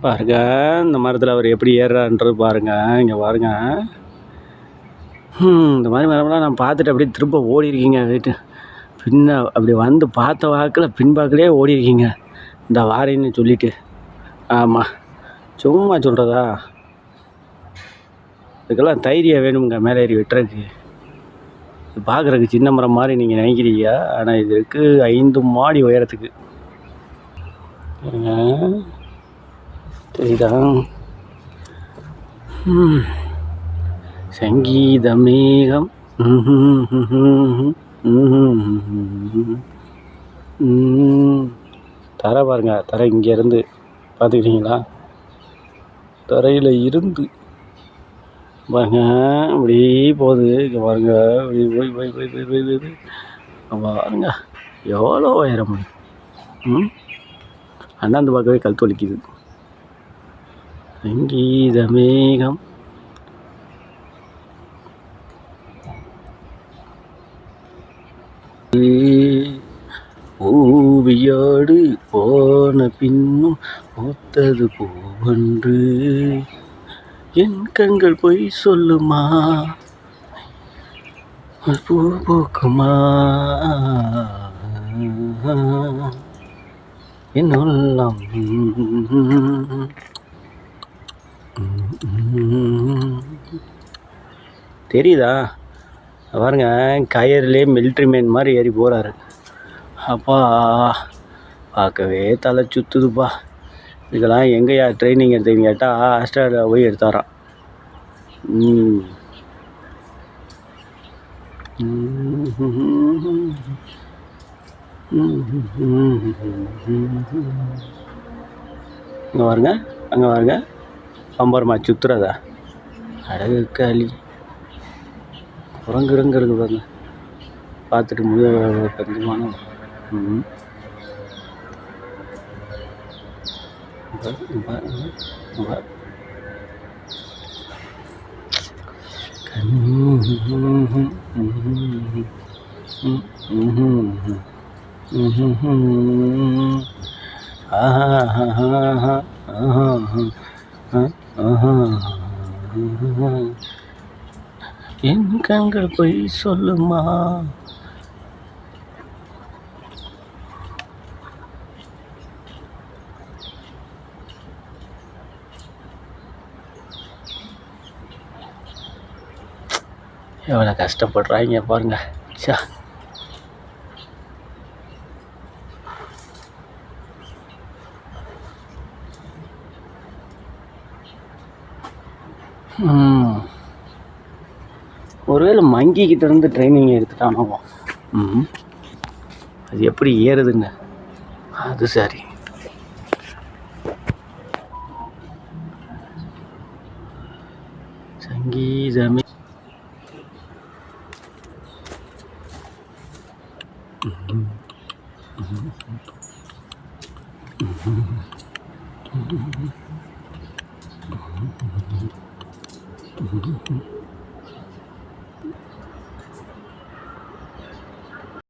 பாருங்க இந்த மரத்தில் அவர் எப்படி ஏறுறான்றது பாருங்க. இங்கே பாருங்க. இந்த மாதிரி மரம்லாம் நான் பார்த்துட்டு அப்படியே திரும்ப ஓடி இருக்கீங்க வீட்டு பின்ன அப்படி வந்து பார்த்த வாக்கில் பின்பாக்கிலே ஓடி இருக்கீங்க இந்த வாரேன்னு சொல்லிட்டு. ஆமாம், சும்மா சொல்கிறதா? இதுக்கெல்லாம் தைரியம் வேணுங்க மேலே ஏறி வெட்டுறதுக்கு. இது பார்க்குறதுக்கு சின்ன மரம் மாதிரி நீங்கள் நினைக்கிறீங்க, ஆனால் இது இருக்குது 5 மாடி உயரத்துக்கு. தெரியுதா? சங்கீத மேகம். தரை பாருங்க, தரை இங்கேருந்து பார்த்துக்கிட்டீங்களா? தரையில் இருந்து பாருங்க இப்படி போகுது. இங்கே பாருங்க, இப்படி போய் போய் போய் போய் போய் போய் போய் பாருங்க எவ்வளோ உயரம். அண்ணாந்து பார்க்கவே கல் தொலிக்குது. சங்கீத மேகம். ஓவியோடு போன பின்னும் ஒத்தது பூவன்று என் கண்கள் பொய் சொல்லுமா, பூ பூக்குமா, என் உள்ளம். தெரியுதா? பாருங்க, கயர்லேயே மிலிட்ரி மேன் மாதிரி ஏறி போகிறாரு. அப்பா பார்க்கவே தலை சுற்றுதுப்பா. இதெல்லாம் எங்கேயா ட்ரைனிங் எடுத்தீங்கன்னு கேட்டால் ஆஸ்திரேலியா போய் எடுத்தாராம். இங்கே பாருங்க, அங்கே பாருங்க, பம்பரமா சுற்றுறதா? அழகு காளி குரங்குறங்க இருக்கு பாருங்க. பார்த்துட்டு கொஞ்சமான என் கண்கள் பொய் சொல்லுமா. எவ்வளோ கஷ்டப்படுறாங்க பாருங்க. சா ஒருவேளை மங்கிக்கிட்ட இருந்து ட்ரைனிங் எடுத்துட்டானோ. அது எப்படி ஏறுதுங்க? அது சரி. சங்கீதமே.